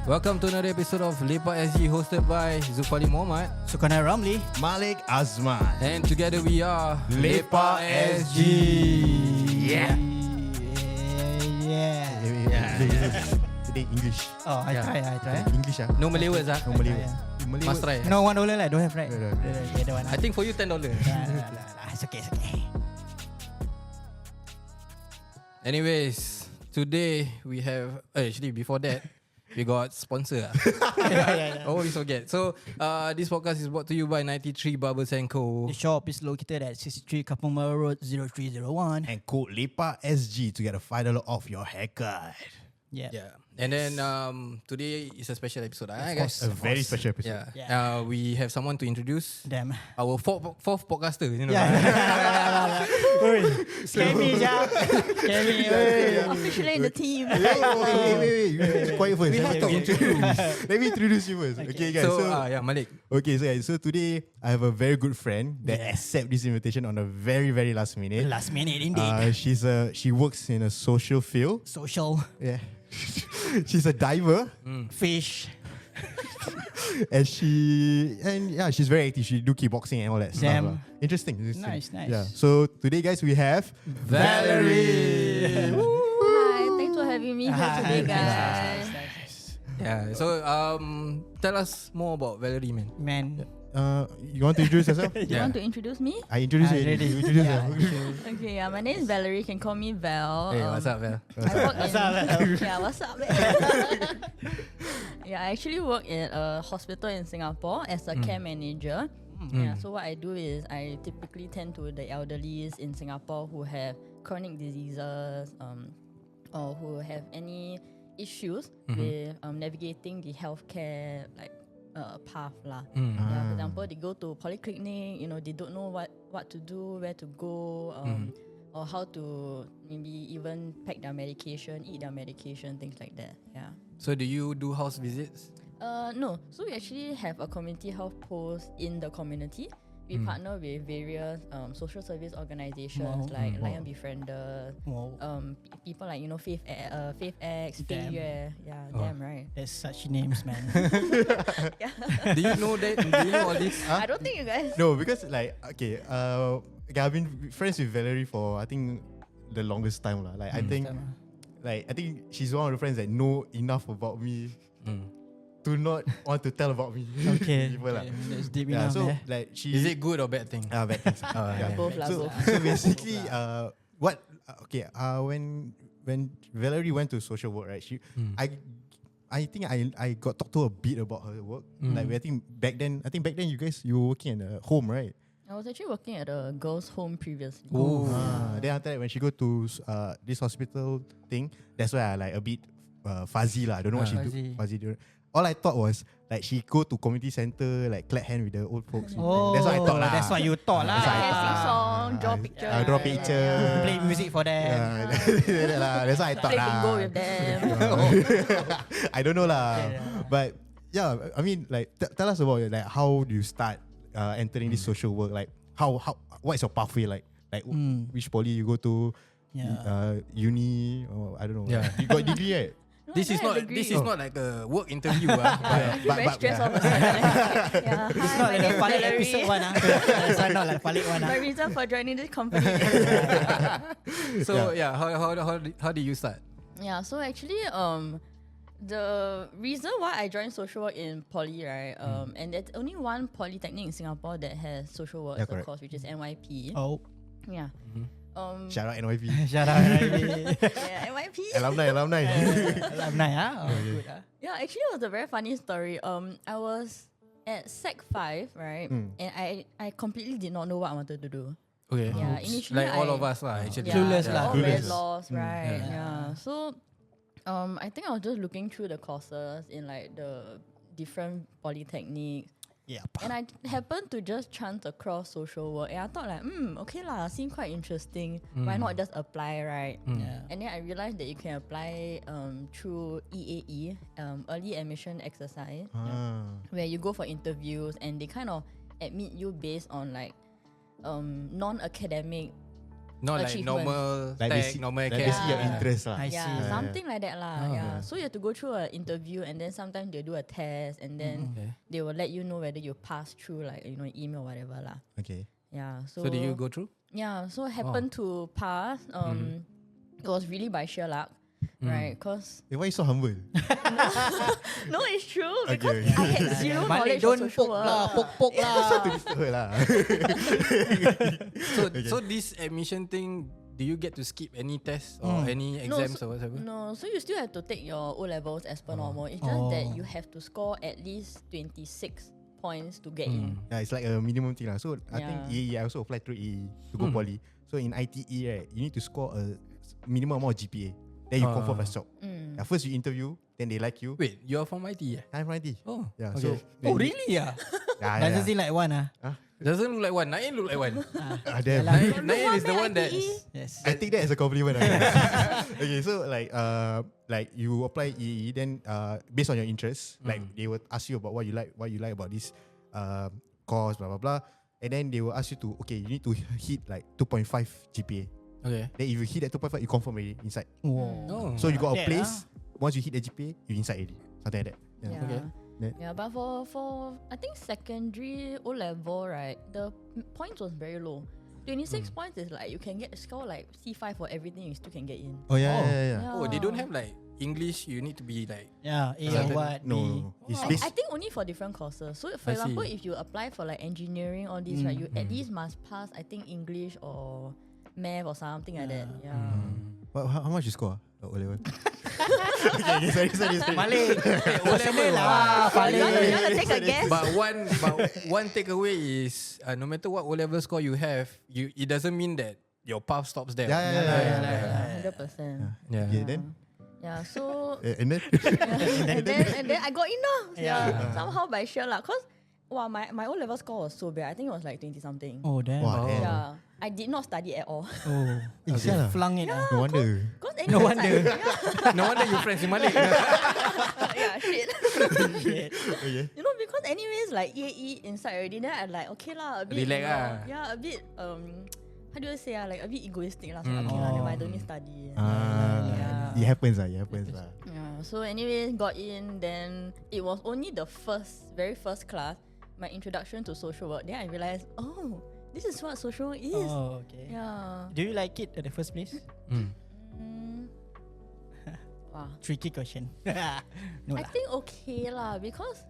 Welcome to another episode of LepakSG hosted by Zulfali Muhammad, Sukana Ramli, Malik Azman. and together we are LepakSG. Yeah. Today English. Oh, I try. English no Malay words No Malay word. Malay Must word. try. No, $1 lah. Don't have, right? No. The one. I think for you $10. It's okay. Anyways, today we have actually before that we got sponsor. Always forget. So this podcast is brought to you by 93 Barbers and Co. The shop is located at 63 Kapung Mara Road 0301. And code LepakSG to get a $5 off your haircut. Yeah. And then today is a special episode, guys. A very special episode. Yeah. We have someone to introduce. Damn. Our fourth podcaster, you know. Yeah. Scare me, Jack. Scare me. Officially in the team. Wait. Quiet first. We have to introduce. Let me introduce you first. Okay, guys. So, Malik. Okay, so today I have a very good friend that accept this invitation on a very, very last minute. Last minute, indeed. She works in a social field. Social. Yeah. She's a diver. Fish. And she's very active. She do kickboxing and all that stuff. Damn. Interesting. Nice. Yeah. So today, guys, we have Valerie. Hi, thanks for having me here today, guys. Yeah. So tell us more about Valerie, man. Man. You want to introduce yourself? You want to introduce me? I introduce you. Ready. You introduce yourself. Okay, my name is Valerie. You can call me Val. Hey, what's up, Val? What's up, man? Yeah, I actually work at a hospital in Singapore as a care manager. Yeah, so what I do is I typically tend to the elderlies in Singapore who have chronic diseases, or who have any issues with navigating the healthcare path lah. Yeah, for example, they go to polyclinic, they don't know what to do, where to go, or how to maybe even pack their medication, eat their medication, things like that. Yeah. So do you do house visits? No. So we actually have a community health post in the community. We partner with various social service organizations like Lion Befriender, people like Faith X, Faith Yue. Yeah, damn right. There's such names, man. Do you know that? Do you know all this? I don't think you guys. No, because I've been friends with Valerie for I think the longest time lah. I think she's one of the friends that know enough about me to not want to tell about me. Okay. People lah. That's deep Yeah, enough. so there. she Is it good or bad thing? bad things. Both lah, So both. basically, when Valerie went to social work, right? I think I got talked to a bit about her work. I think back then you guys you were working at a home, right? I was actually working at a girls' home previously. Then after that, when she go to this hospital thing, that's why I a bit fuzzy lah. I don't know what she do. Fuzzy. All I thought was she go to community center, clap hand with the old folks. That's what I thought lah. That's what you thought lah. Sing song, draw picture. Draw picture. Play music for them. That's what I thought Play lah. bingo with them. I don't know lah. But yeah, I mean, tell us about how do you start entering this social work? What is your pathway like? Which poly you go to? Uni or I don't know. Yeah. You got degree, right? This is not like a work interview. Very stressed all of a sudden. Yeah. It's Hi, not my like name the is Falik Valerie. episode one. It's not like Falik one. My reason for joining this company. So how did you start? Yeah, so actually, the reason why I joined social work in poly, right? And there's only one polytechnic in Singapore that has social work as a course, which is NYP. Oh. Yeah. Shout out NYP. Shout out. Yeah, NYP. Alumni. Alumni, huh? Good, huh? Yeah, actually, it was a very funny story. I was at Sec 5, right? And I completely did not know what I wanted to do. Okay. Yeah, initially like all of us lah, actually. Clueless yeah, lah. all very Clueless. lost, right? Yeah. Yeah. So, I think I was just looking through the courses in the different polytechnics. Yeah. And I happened to just chance across social work, and I thought okay lah, seemed quite interesting. Why not just apply, right? Yeah. And then I realized that you can apply through EAE, early admission exercise, where you go for interviews and they kind of admit you based on non-academic Not like achievement. normal Like tech, normal like they see your academy. interest lah. I see. Yeah, something like that lah. Oh. Yeah. So you have to go through an interview, and then sometimes they do a test, and then Okay. they will let you know whether you pass through, like email or whatever lah. Okay. Yeah. So did you go through? Yeah. So happened to pass. It was really by sheer luck, right? Cause Why you so humble? no, it's true Okay, because okay. I had zero knowledge of social work. poke lah. To disturb her lah. So this admission thing, do you get to skip any tests or any No, exams so- or whatever? No, so you still have to take your O levels as per normal. It's just that you have to score at least 26 points to get in. Yeah, it's like a minimum thing lah. So I Yeah. think EE, I also applied through EE to go poly. So in ITE, right, you need to score a minimum amount of GPA. Then you confirm a job. Yeah, first you interview, then they like you. Wait, you're from IT? I'm from IT. Oh, Yeah, okay. so Oh really? Yeah. Doesn't seem like one Doesn't look like one. Nain look like one. Damn. Nain is the one that. Yes. I take that as a compliment. Okay, so like you apply EE, then based on your interests, like they will ask you about what you like about this course, blah blah blah, and then they will ask you to you need to hit like 2.5 GPA. Okay. Then if you hit that 2.5, you confirm already inside. Whoa. Oh. So you got a Like that, place. Once you hit the GPA, you inside already. Something like that. Yeah. Yeah. Okay. Yeah, but for I think secondary O level, right, the points was very low. 26 points is like you can score like C5 for everything, you still can get in. Oh yeah. Oh, they don't have like English. You need to be like. Yeah. A Certain- what? No. It's I, based. I think only for different courses. So for I example, see. if you apply for like engineering or this, right, you at least must pass I think English or math or something like that. Yeah. How much you score? O level. okay, sorry. Malik. O-level lah. You want to take a guess? But one takeaway is no matter what O-level score you have, it doesn't mean that your path stops there. Yeah. 100%. Yeah. Okay, then Yeah, so and then and then I got in now. Yeah. Somehow by sheer luck. Cause my O level score was so bad. I think it was like 20 something. Oh damn. Wow, damn. Yeah. I did not study at all. Oh. Sial lah. Flung it. No wonder. Cause No anyways, wonder. No wonder you friends with Malik. yeah, shit. Okay. You know, because anyways, like EAE inside already, then I like okay lah, a bit. Relax Yeah, a bit how do you say like a bit egoistic lah. So okay lah, never mind, I don't need study. It happens lah. Yeah. So anyways, got in. Then it was only the very first class, my introduction to social work. Then I realized, oh, this is what social work is. Oh okay. Yeah. Do you like it at the first place? Wow. Tricky question. No I lah. think okay lah, because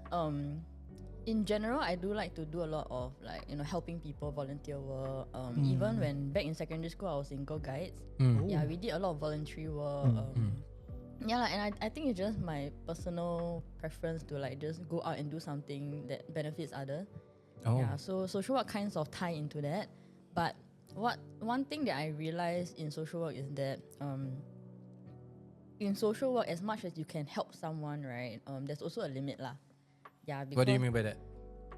in general I do like to do a lot of like helping people, volunteer work. Even when back in secondary school I was in Girl Guides. Yeah, we did a lot of voluntary work. Yeah lah, and I think it's just my personal preference to like just go out and do something that benefits others. Oh. Yeah, so social work kinds of tie into that. But one thing that I realized in social work is that in social work, as much as you can help someone, right, there's also a limit lah. Yeah, because What do you mean by that?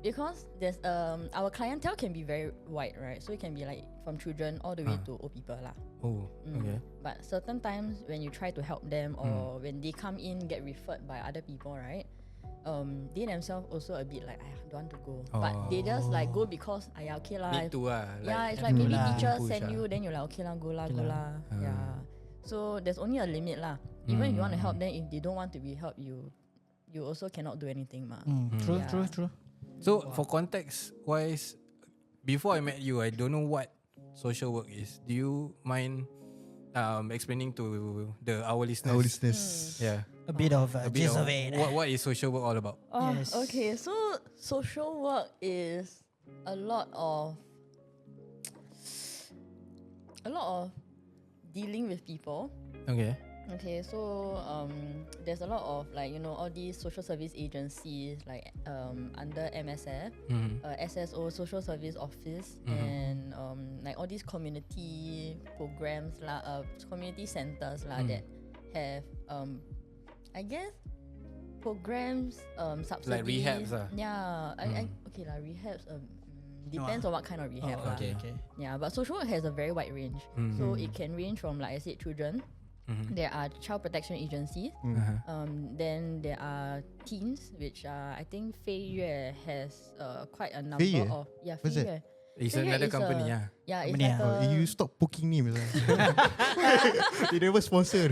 because there's our clientele can be very wide, right? So it can be like from children all the way to old people lah. Oh, okay. But certain times when you try to help them or when they come in get referred by other people, right? They themselves also a bit like I don't want to go, but they just like go because okay lah. Need to Yeah, it's like maybe teacher push send you, then you're like okay lah, go lah. Yeah. So there's only a limit lah. Even if you want to help them, if they don't want to be helped, you also cannot do anything ma. True. So for context wise, before I met you, I don't know what social work is. Do you mind explaining to our listeners? Yeah. A bit of A bit gist of of it. what is social work all about? Yes. Okay, so social work is a lot of dealing with people. Okay, so there's a lot of like all these social service agencies like under MSF, SSO Social Service Office, and like all these community programs community centers that have I guess programs subsidies. Like rehabs lah. Yeah, okay lah, rehabs. Depends on what kind of rehab. Oh, okay. Yeah, but social work has a very wide range. So it can range from, like I said, children. There are child protection agencies. Then there are teens, which I think Fei Yue has quite a number Fei Yue? of. Yeah, What's Fei that? Yue. It's So here another is company, a- yeah. Yeah, it's Company, like Oh, a... you stop poking me, man. You never sponsor.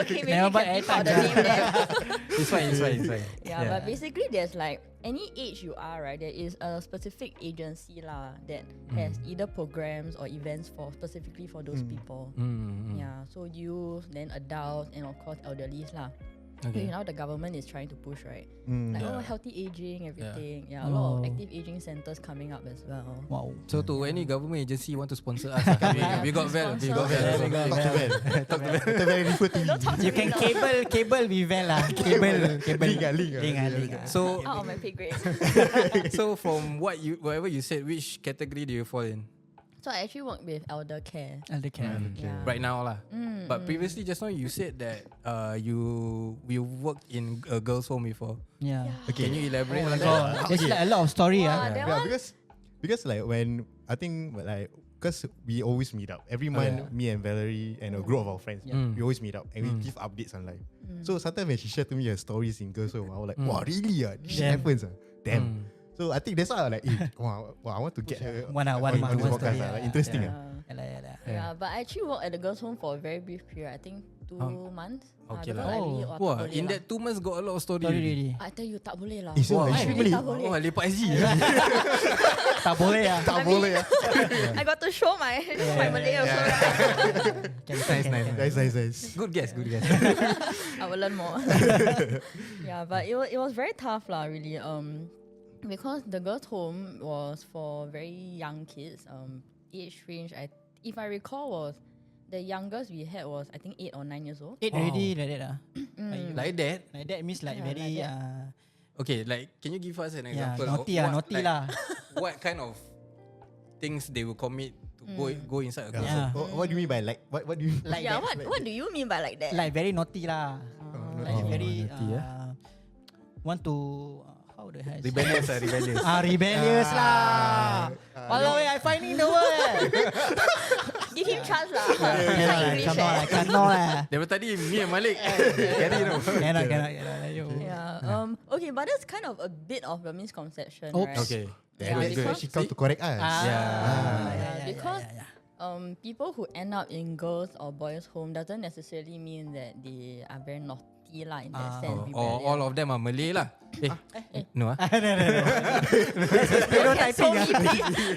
Okay, maybe Never you buy can beep out airtime, the yeah. name then. It's fine. Yeah, but basically there's like any age you are, right? There is a specific agency lah that has either programs or events for specifically for those people. Yeah, so youth, then adults, and of course elderlies lah. Okay. Now the government is trying to push, right? Like healthy aging, everything. Yeah, a lot of active aging centers coming up as well. Wow. So to any government agency want to sponsor us, we got Val. We got Val. We got Talk to Val. Talk to Val. Very refer to Don't talk to You me can now. cable with Val lah. Link ah. So Out of my pay grade. so from whatever you said, which category do you fall in So I actually work with elder care. Elder care. Yeah. right now lah? But previously, just now you said that you worked in a girls' home before. Yeah. Okay. Can you elaborate on that? Oh, there's like a lot of story Wow, ah. that Yeah, one? because like when I think like because we always meet up every month. Me and Valerie and a group of our friends, we always meet up and we give updates on life. So sometimes when she shared to me her stories in girls' home, I was like, wow, really? This shit Damn. happens. Damn. So I think that's why I like, wow, I want to get her One on this podcast. story, Like, interesting. Yeah. Yeah, but I actually worked at the girls' home for a very brief period. I think 2 months. Okay because lah. I really tak Wah, boleh in lah. that 2 months got a lot of story. Story already. I tell you tak boleh lah. Is it Wow. actually Really boleh? tak boleh. Oh, LepakSG. Tak boleh ah. Tak boleh. I got to show my Malay also. Nice. Good guess. I will learn more. Yeah, but it was very tough lah, really. Because the girls' home was for very young kids. Age range, if I recall, was the youngest we had was I think 8 or 9 years old. 8 already like that ah. Like that. Like that means like Yeah, very like Okay, like can you give us an yeah, example? naughty of lah, naughty like, lah. What kind of things they will commit to go inside a girls' Yeah. home? What do you mean by like? What do you? Like Yeah, that. what do you mean by like that? Like very naughty lah. Like very naughty, want to how the hell? Rebellious. Rebellious lah. Walau I finding the word. Give him chance lah. English Cannot lah. Daripada tadi me and Malik carry you know. Cannot. Yeah. Okay, but that's kind of a bit of a misconception, Oops. right? Okay. Yeah, Good. because- She come to correct us. Because people who end up in girls or boys' home doesn't necessarily mean that they are very naughty lah in that sense. Or all of them are Malay lah. No ah. Stereotyping ah.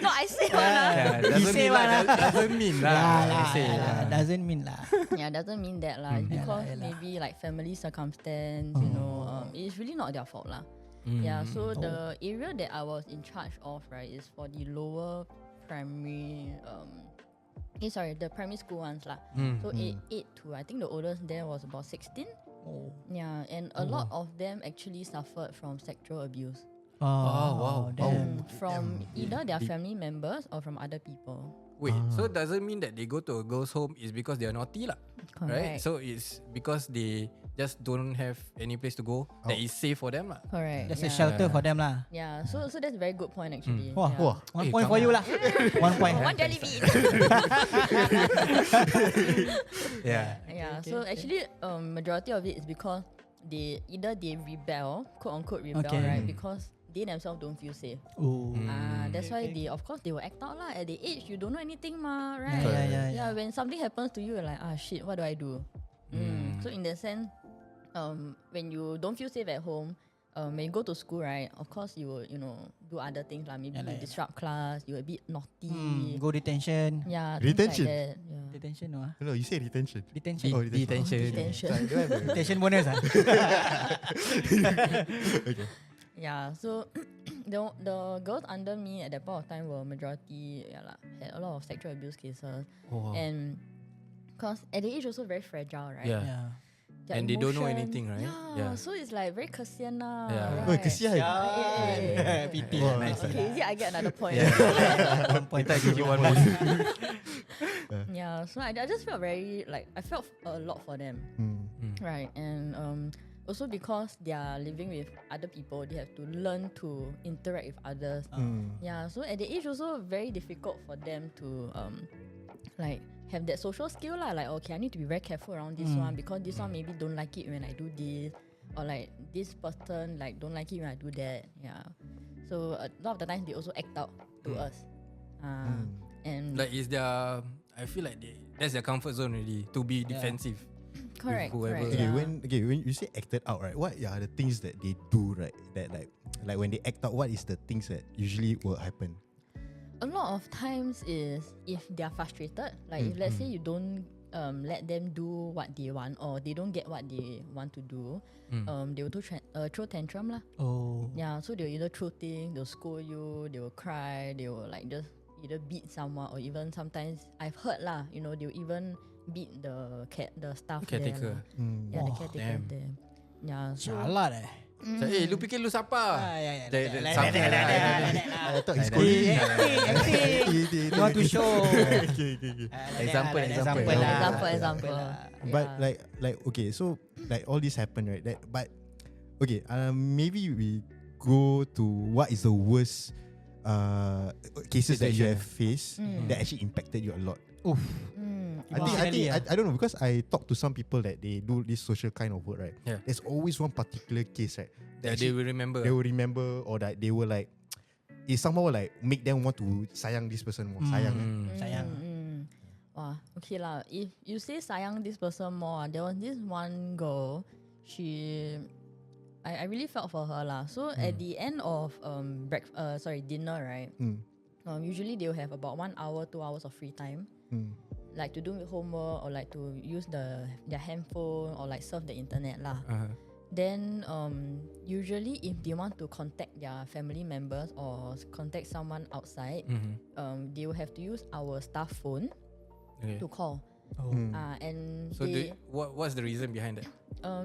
No, I say one lah. Yeah, He say what lah? doesn't mean lah. I say, Doesn't mean lah. Yeah, doesn't mean that lah. Because maybe like family circumstance, you know, it's really not their fault lah. Yeah, so the area that I was in charge of, right, is for the lower primary, the primary school ones lah. So 8 to, I think the oldest there was about 16. Oh. Yeah, and a lot of them actually suffered from sexual abuse. wow. Damn. From either their family members or from other people. Wait, so doesn't mean that they go to a girls' home is because they are naughty lah, right? Correct. So it's because they just don't have any place to go that is safe for them lah. Correct. There's a yeah. shelter for them lah. Yeah, so that's a very good point actually. Wah, Yeah. 1 point for you lah. 1 point. One jelly bean. Yeah. Yeah. So actually, majority of it is because they rebel, quote unquote rebel, Okay. right? Because they themselves don't feel safe. Oh. That's why they, of course, they will act out lah. At the age, you don't know anything, ma, right? Yeah. When something happens to you, you're like, shit, what do I do? So in that sense, when you don't feel safe at home, when you go to school, right? Of course, you will, do other things lah. Maybe you disrupt class. You're a bit naughty. Go detention. Yeah. Retention? Things like that. Yeah. Detention no ah. No, you say retention. Detention. Oh, detention. Detention. Sorry, don't have Detention bonus ah. Okay. Yeah, so the girls under me at that point of time were majority had a lot of sexual abuse cases. Oh, wow. And because at the age also very fragile, right? Yeah. Yeah. Their And they don't know emotion- anything, right? Yeah, so it's like very kesian lah. Yeah. Oh, right? kesian. Yeah. Pity Oh, lah. Nice. Okay, is it I get another point? Yeah. 1 point. I give you 1 more. Yeah, so I just felt very I felt a lot for them, right? And also because they are living with other people, they have to learn to interact with others. Yeah, so at the age also very difficult for them to have that social skill lah. Like, okay, I need to be very careful around this one because this one maybe don't like it when I do this, or like this person don't like it when I do that. Yeah, so a lot of the times they also act out to us. And Like is their, I feel like that's their comfort zone already to be defensive. correct. whoever. correct, Okay, yeah. when you say acted out, right? What are the things that they do, right? That like when they act out, what is the things that usually will happen? A lot of times is if they are frustrated, like if let's say you don't let them do what they want or they don't get what they want to do, they will throw tantrum lah. Oh. Yeah, so they'll either throw things, they'll scold you, they will cry, they will like just either beat someone or even sometimes I've heard lah, you know, they'll even beat the staff Caretaker. there lah. Yeah, the Oh, caretaker damn. there. Yeah, so Salah eh. So, lu fikir lu siapa? Ya. Something like that. I thought it's Acting. You want to show. Example. Example. But Yeah. like okay, so like all this happened, right? But okay, maybe we go to what is the worst cases that you have faced that actually impacted you a lot. Oof. I think I don't know, because I talk to some people that they do this social kind of work, right? Yeah. There's always one particular case, right? That they will remember. They will remember, or that they will like, it somehow like make them want to sayang this person more. Sayang. Sayang. Wow, okay lah. If you say sayang this person more, there was this one girl, I really felt for her lah. So at the end of dinner, right? Usually they'll have about 1 hour, 2 hours of free time. Like to do homework or like to use their handphone or like surf the internet lah. Then usually if they want to contact their family members or contact someone outside, they will have to use our staff phone to call. And So they, what's the reason behind that?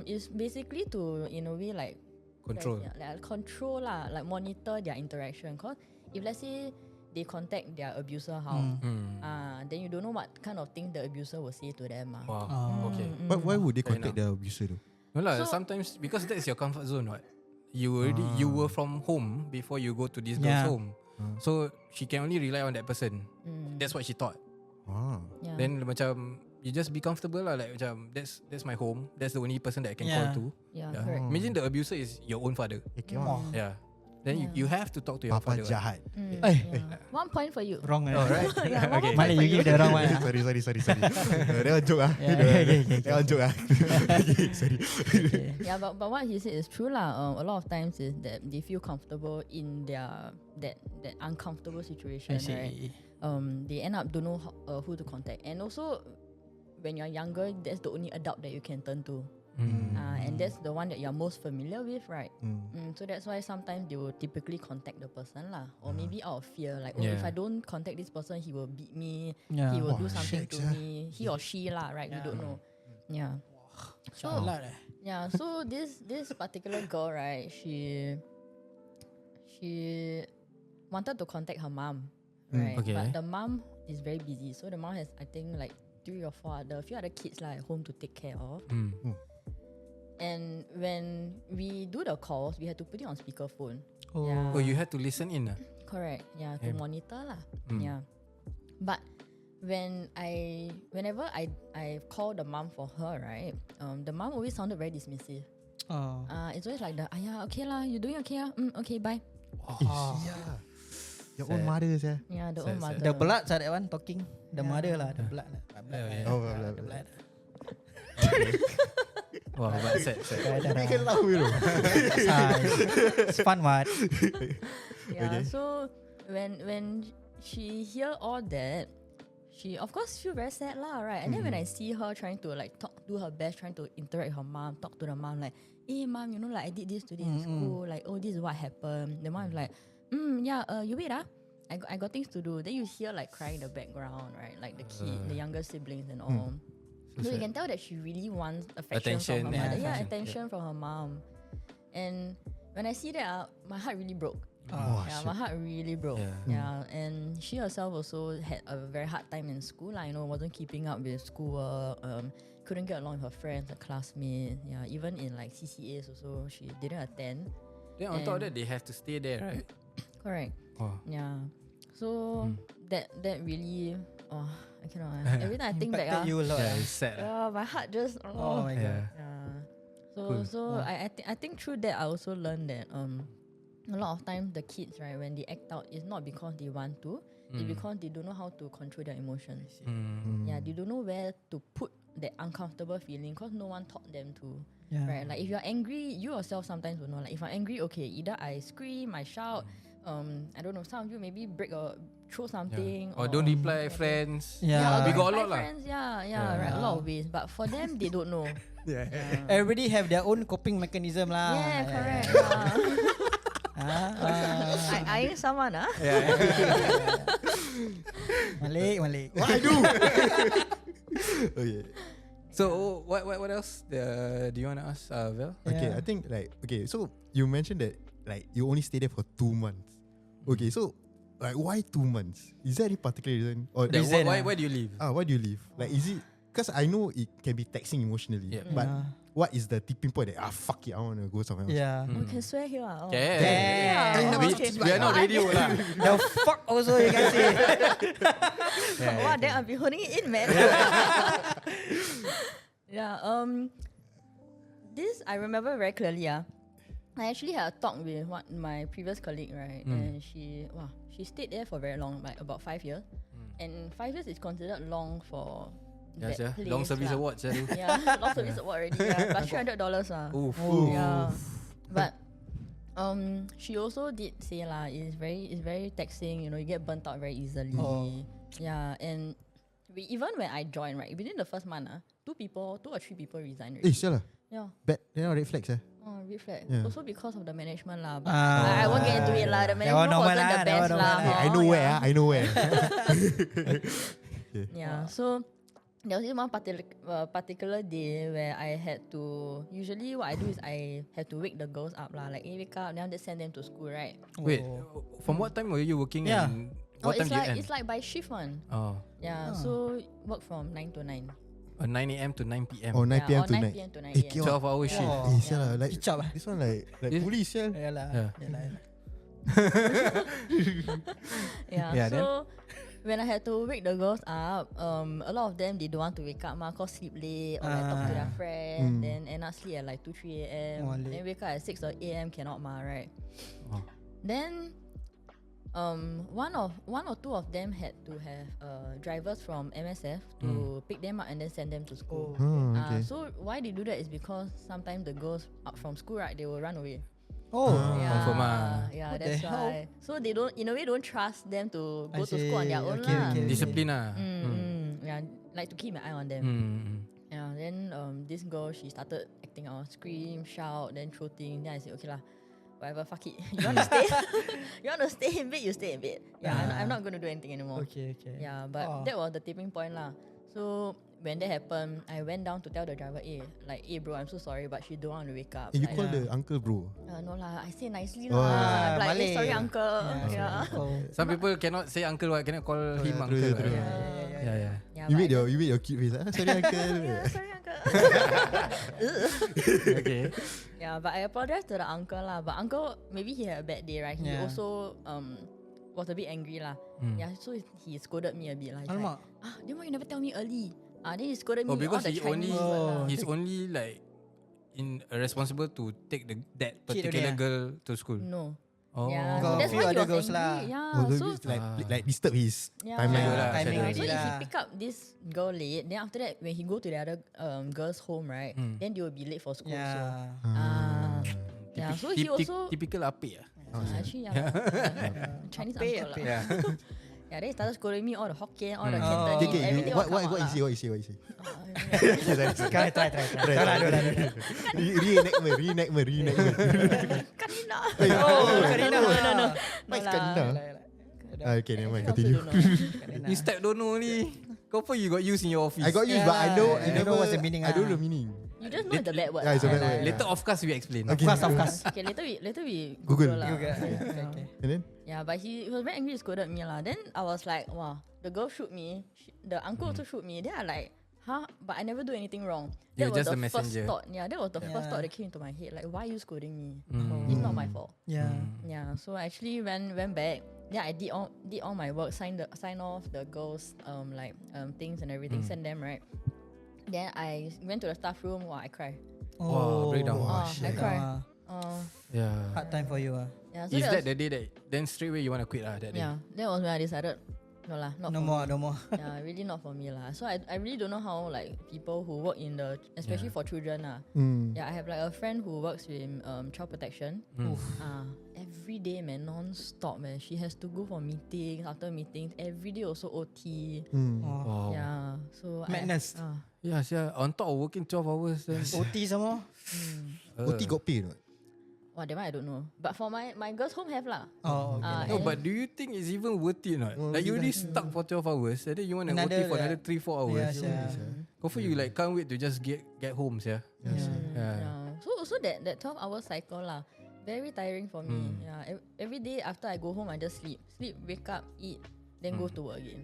it's basically to in a way like Control. like control lah, like monitor their interaction. Cause if let's say they contact their abuser, then you don't know what kind of thing the abuser will say to them. Wow. Okay. But why would they Fair contact the abuser though? No lah. So- Sometimes because that's your comfort zone, what? You were from home before you go to this girl's Yeah. home, so she can only rely on that person. That's what she thought. Yeah. Then macam you just be comfortable lah. Like macam that's my home. That's the only person that I can call to. yeah, correct. Imagine the abuser is your own father. Yeah. Then you have to talk to your Papa father. jahat. Yeah. 1 point for you. Wrong eh. Alright. Yeah, one Okay. more Mana point for you give the wrong one. sorry. That one joke ah. Okay. That one joke ah. Sorry. Yeah, but what he said is true lah. A lot of times is that they feel comfortable in their that uncomfortable situation, I see. right? They end up don't know who to contact, and also when you're younger, that's the only adult that you can turn to. And that's the one that you're most familiar with, right? So that's why sometimes they will typically contact the person lah, or maybe out of fear, like if I don't contact this person, he will beat me, Yeah. he will do Wah, something shit, to me, he or she lah, right? We don't know. Yeah. So Salah eh. yeah, so this particular girl, right? She wanted to contact her mom, right? Okay. But the mom is very busy, so the mom has I think like 3 or 4 few other kids like at home to take care of. And when we do the calls, we had to put it on speakerphone. Oh. Yeah. Oh, you had to listen in. Correct. Yeah, to monitor lah. Yeah. But whenever I call the mom for her, right? The mom always sounded very dismissive. Oh. It's always like yeah, okay lah, you doing okay lah? Okay, bye. Your own mother yeah. Yeah, the Sad, own sad. mother. The blood that one talking. The mother lah. The blood lah. Yeah. Oh, The blood. Wow, but sad. You can laugh, you know. It's fun what? Yeah. So when she hear all that, she of course feel very sad lah, right? And then when I see her trying to like do her best, trying to interact with her mom, talk to the mom like, hey mom, you know, like I did this today in school, like this is what happened. The mom is like, you wait I got things to do. Then you hear like crying in the background, right? Like the younger siblings and all. So you can tell that she really wants affection from her mother. Yeah, attention from her mom. And when I see that, my heart really broke. My heart really broke. Yeah, and she herself also had a very hard time in school. You know, wasn't keeping up with schoolwork. Couldn't get along with her friends, her classmates. Yeah, even in like CCAs also, she didn't attend. Then on top of that, they have to stay there, right? Correct. Wow. Yeah. So that really, I cannot. Every time I think back, Impacted you a lot. Yeah, it's sad. my heart just. Oh my god. Yeah. Yeah. So Cool. I think through that I also learned that a lot of times the kids, right, when they act out, it's not because they want to, it's because they don't know how to control their emotions. Yeah, they don't know where to put that uncomfortable feeling because no one taught them to. Yeah. Right, like if you're angry, you yourself sometimes will know. Like if I'm angry, okay, either I scream, I shout, I don't know, some of you maybe break or throw something, Or don't reply friends. Yeah. We got a my lot lah. friends, right, a lot of ways. But for them, they don't know. Everybody have their own coping mechanism lah. Yeah, correct. I eyeing someone, Malik. What I do? Okay. So what else do you want to ask, Vel? Okay, Yeah. I think so you mentioned that like you only stay there for 2 months. Okay, so like why 2 months? Is there any particular reason? Or Reason, Why do you leave? why do you leave? Like is it because I know it can be taxing emotionally, Yeah. but what is the tipping point that fuck it, I want to go somewhere else? Yeah. We can swear here. Yeah. We are not radio lah. The fuck also you can say. Wow, then I'll be holding it in, man. This I remember very clearly. I actually had a talk with my previous colleague, right? And she stayed there for very long, like about 5 years. And 5 years is considered long for that place. Long service lah. award, sir. Yeah, long service award already. Yeah, plus $300 Oof. Yeah, but she also did say it's very taxing. You know, you get burnt out very easily. Yeah, and even when I joined, right, within the first month, 2 or 3 people resigned. Eh, sial lah. Yeah. Bad, red flags Red flag. Yeah. Also because of the management lah. But I won't get into it lah. The management normal wasn't the lah, best that one lah. normal I know where, I know where. Yeah. So there was this one particular day where I had to. Usually, what I do is I had to wake the girls up lah. Like, wake up, then just send them to school, right? Wait, from what time were you working? Yeah. And what time did you end? It's like by shift one. Oh, Yeah. So work from 9 to 9. 9 a.m. to 9 p.m. Or 9 Yeah, p.m. or to 9 9. p.m. to 9 Eh, a.m. kill. 12-hour shift. Oh. Sial lah, like Kicap lah. this one like Yeah. police, sial. Yalah. Yeah. Yeah. Yeah, So when I had to wake the girls up, a lot of them they don't want to wake up cause sleep late or like talk to their friends. Then end up sleep at like 2-3 a.m. Oh, late. Then wake up at 6 or 8 a.m. cannot right? Oh. Then one or two of them had to have drivers from MSF to pick them up and then send them to school. Okay. So why they do that is because sometimes the girls up from school, right, they will run away. Oh. confirm ah. Yeah, What that's the hell? why. So they don't, in a way, don't trust them to go to see. school on their own Okay, lah. okay. Discipline ah. Yeah, like to keep an eye on them. Yeah, then this girl, she started acting out, scream, shout, then throw things. Then I said, okay lah, whatever, fuck it. You want to stay? You want to stay in bed? You stay in bed. Yeah, I'm not going to do anything anymore. Okay. Yeah, but that was the tipping point lah. So when that happened, I went down to tell the driver, hey bro, I'm so sorry, but she don't want to wake up. You Like, call the uncle bro. no lah, I say nicely Oh, lah. Like, Malay. sorry uncle. Yeah. Some people cannot say uncle, what? Cannot call him uncle. true, what? true. Yeah. Yeah, You but made your cute face. Sorry uncle. yeah, sorry uncle. Okay. Yeah, but I apologize to the uncle lah. But uncle, maybe he had a bad day, right? He Yeah. also was a bit angry lah. Yeah, so he scolded me a bit lah. He's Alamak. like, then why you never tell me early? Then he scolded me Oh, because all the he Chinese only word lah. he's only like responsible to take that particular only, girl to school. No. Oh. Yeah, Got so a that's few why he other was girls angry. lah. Yeah, Oh, so like disturb his yeah. timeline. Schedule lah, Timing schedule. already So if he lah. pick up this girl late, then after that when he go to the other girl's home, right, then they will be late for school. So Yeah. yeah, so he also Typical apik ah. actually Chinese Apek, uncle lah. apek. Yeah. Yeah, then he started scolding me all the Hokkien, all the Oh. Cantonese, Okay, everything. what will come out is lah. what is he? Try. Reenactment. Kanina. Oh, Karina. No. What's lah. Kanina? Okay, never mind. I also Continue. don't know. You step don't know ni. Confirm you got used in your office. I got used, but I know I know what's the meaning. I don't know the meaning. You just know the bad word. Yeah, it's a lah. bad word. Later of course we explain. Okay. Of course. Okay, later we Google. lah. Okay. And then? Yeah, but he was very angry, he scolded me lah. Then I was like, wow, the girl shoot me, the uncle also shoot me. Then I like, huh? But I never do anything wrong. You're That was just the the first messenger. thought. Yeah, that was the first Yeah. thought that came into my head. Like, why are you scolding me? It's not my fault. Yeah. Yeah, so I actually went back. Yeah, I did all my work, sign off the girls things and everything, send them right. Then I went to the staff room. Wow, I cry. Wow, breakdown. I cry. Ah, Yeah. hard time for you. Yeah, so Is that the day that then straight away you want to quit that day? yeah, that was when I decided, no lah, not No for more, me. no more. Yeah, really not for me lah. So I really don't know how like people who work in the, especially for children lah. Yeah, I have like a friend who works with child protection. Every day man, non-stop man. She has to go for meetings, after meetings, every day also OT. Wow. Yeah, so Madness. Yeah, on top of working 12 hours then. OT some more. OT got pay or not? Wow, that one I don't know. But for my girls' home have lah. Oh, okay. No, but do you think it's even worth it or not? Like you already stuck for 12 hours and then you want to OT for another 3-4 hours. Hopefully you like can't wait to just get home, yeah. Yeah. So that 12-hour cycle lah, very tiring for me. Yeah, every day after I go home I just sleep, wake up, eat, then go to work again.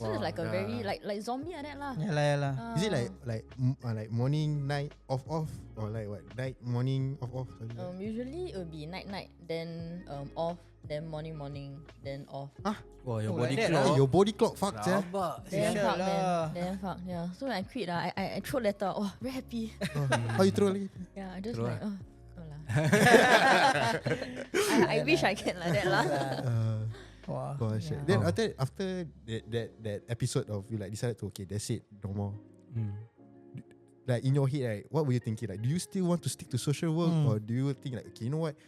So it's like a very like zombie like that lah. Yeah. Is it like morning, night, off, or like what? Night, morning, off? Usually it will be night, then off, then morning, then off. Wow, your Oh, body like that, clock. Your body clock fucked, yeah. Rabak. Damn Sure fuck lah. man. Damn fuck. Yeah. So when I quit I throw letter. Oh, very happy. How you throw lagi? Yeah, I just Throw like no lah. I wish I can like that lah. Wow. Gosh. Yeah. Then after that episode of you like decided to okay, that's it, no more. Like in your head, right, what were you thinking? Like, do you still want to stick to social work, or do you think like, okay, you know what,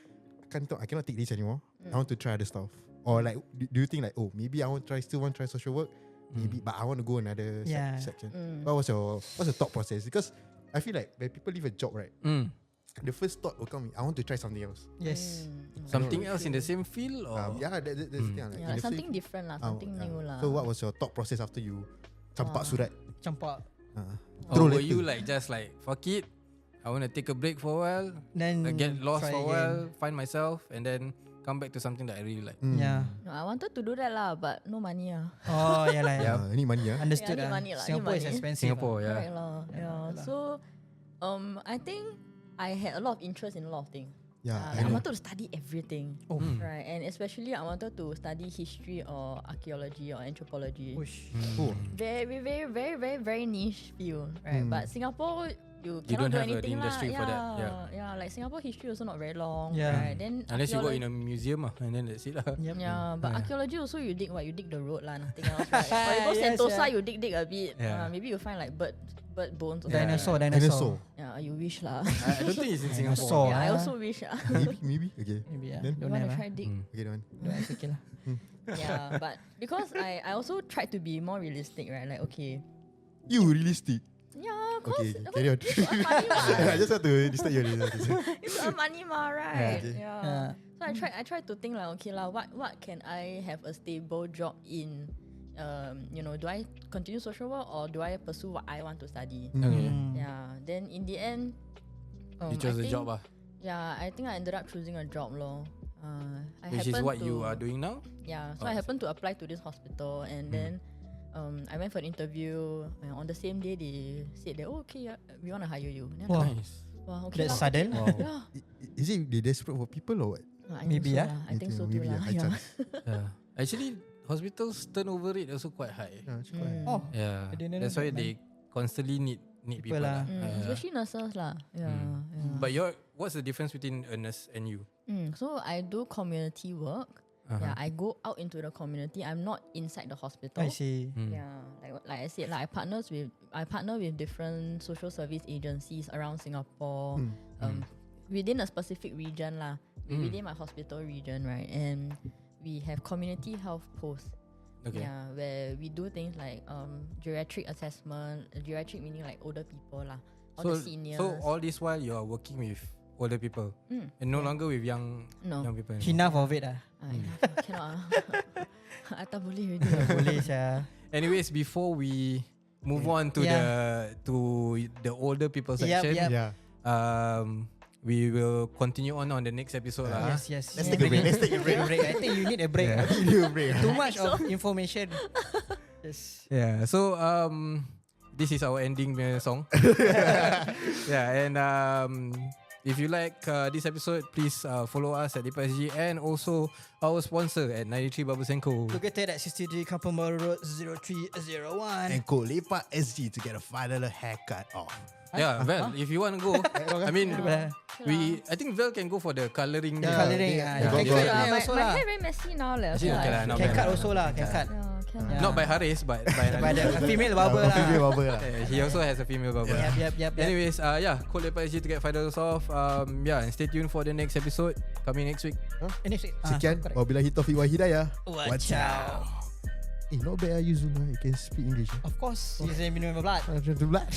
I cannot take this anymore. I want to try other stuff. Or like, do you think like, oh, maybe I still want to try social work, maybe, but I want to go another section. What was your thought process? Because I feel like when people leave a job, right, the first thought will come, I want to try something else. Yes. Something else in the same field or Yeah, that's the thing. Like, Yeah, something different lah, something new lah. So what was your thought process after you campak surat? Campak. or were you like just like fuck it, I want to take a break for a while, Then get lost try for a again. while, find myself, and then come back to something that I really like. Yeah. No, I wanted to do that lah, but no money ah. Oh, yeah lah. Yeah. Need money, Understood Yeah, need lah. money lah, Singapore need is money. expensive. Singapore, yeah. Right lah. Yeah. So, I think I had a lot of interest in a lot of things. Yeah, I wanted to study everything. Right, and especially I wanted to study history or archaeology or anthropology. Very, very, very, very, very niche field, right? But Singapore, you You don't cannot do have an anything industry lah. for that, Yeah, like Singapore history also not very long, Yeah. right? Then Unless you work in a museum and then that's it lah. yeah, but archaeology also you dig what? You dig the road lah, nothing else, right? Or you go Yes, Sentosa, yeah. you dig a bit. Yeah. Maybe you find like bird bones or Dinosaur. Yeah, you wish lah. I don't think it's in Dinosaur. Singapore. Yeah, I also wish lah. maybe. Okay. Maybe yeah. Then? You Don't wanna have. try dig? Okay, that one. It's okay lah. Yeah, but because I also tried to be more realistic, right? Like okay, You realistic. yeah, cause Okay, carry on. it's earn money I ma. just want to disturb you. It's earn money ma, right? okay. Yeah. So I tried to think like okay lah, what can I have a stable job in? Do I continue social work or do I pursue what I want to study? Okay. Yeah. Then in the end, You chose the job Yeah, I think I ended up choosing a job lor. which is what you are doing now? Yeah, so I happened to apply to this hospital and then I went for an interview and on the same day they said that okay, we want to hire you. Then Wow. Nice. wow, okay That's lah. sudden. Yeah. Is it they desperate for people or what? I Maybe, think so yeah. lah. I think so too Maybe lah. high Yeah. chance. Yeah. Actually, hospitals turnover rate also quite high. Oh. Yeah. I didn't know That's why that, they constantly need people lah. lah. Especially nurses lah. Yeah. Yeah. But what's the difference between a nurse and you? So I do community work. Yeah, I go out into the community. I'm not inside the hospital. I see. Yeah, like I said, like I partner with different social service agencies around Singapore, within a specific region lah, within my hospital region, right? And we have community health posts. Okay. Yeah, where we do things like geriatric assessment. Geriatric meaning like older people lah, all the seniors. So all this while you are working with older people and no longer with young people. Enough of it ah. Cannot. I tak boleh already. Boleh sia. Anyways, before we move on to the older people section, Yep. we will continue on the next episode lah. Yes. Let's take a break. Let's take a break. I think you need a break. Yeah. Need a break. Too much of information. Yes. Yeah. So this is our ending song. Yeah, and If you like this episode, please follow us at LepakSG and also our sponsor at 93 Barbers & Co. Located at 63 Kampung Baru Road 0301. And code LepakSG to get a $5 haircut off. Yeah, Val, if you want to go, I mean, I think Val can go for the colouring. The colouring. Yeah. Can Go. cut my also my lah. hair very messy now lah. Actually, okay lah, not Can bad cut lah. also lah. Can cut. Can Yeah. Not by Haris, but by By another. the female barber lah. Female barber lah. He also has a female barber. Yep. Anyways, code LepakSG to get $5 off. And stay tuned for the next episode coming next week. Next week. Sekian. Wabillahi taufiq wa hidayah. Watch out. Not bad, Yuzuna. You can speak English. Of course, he's a minimum blood. Black.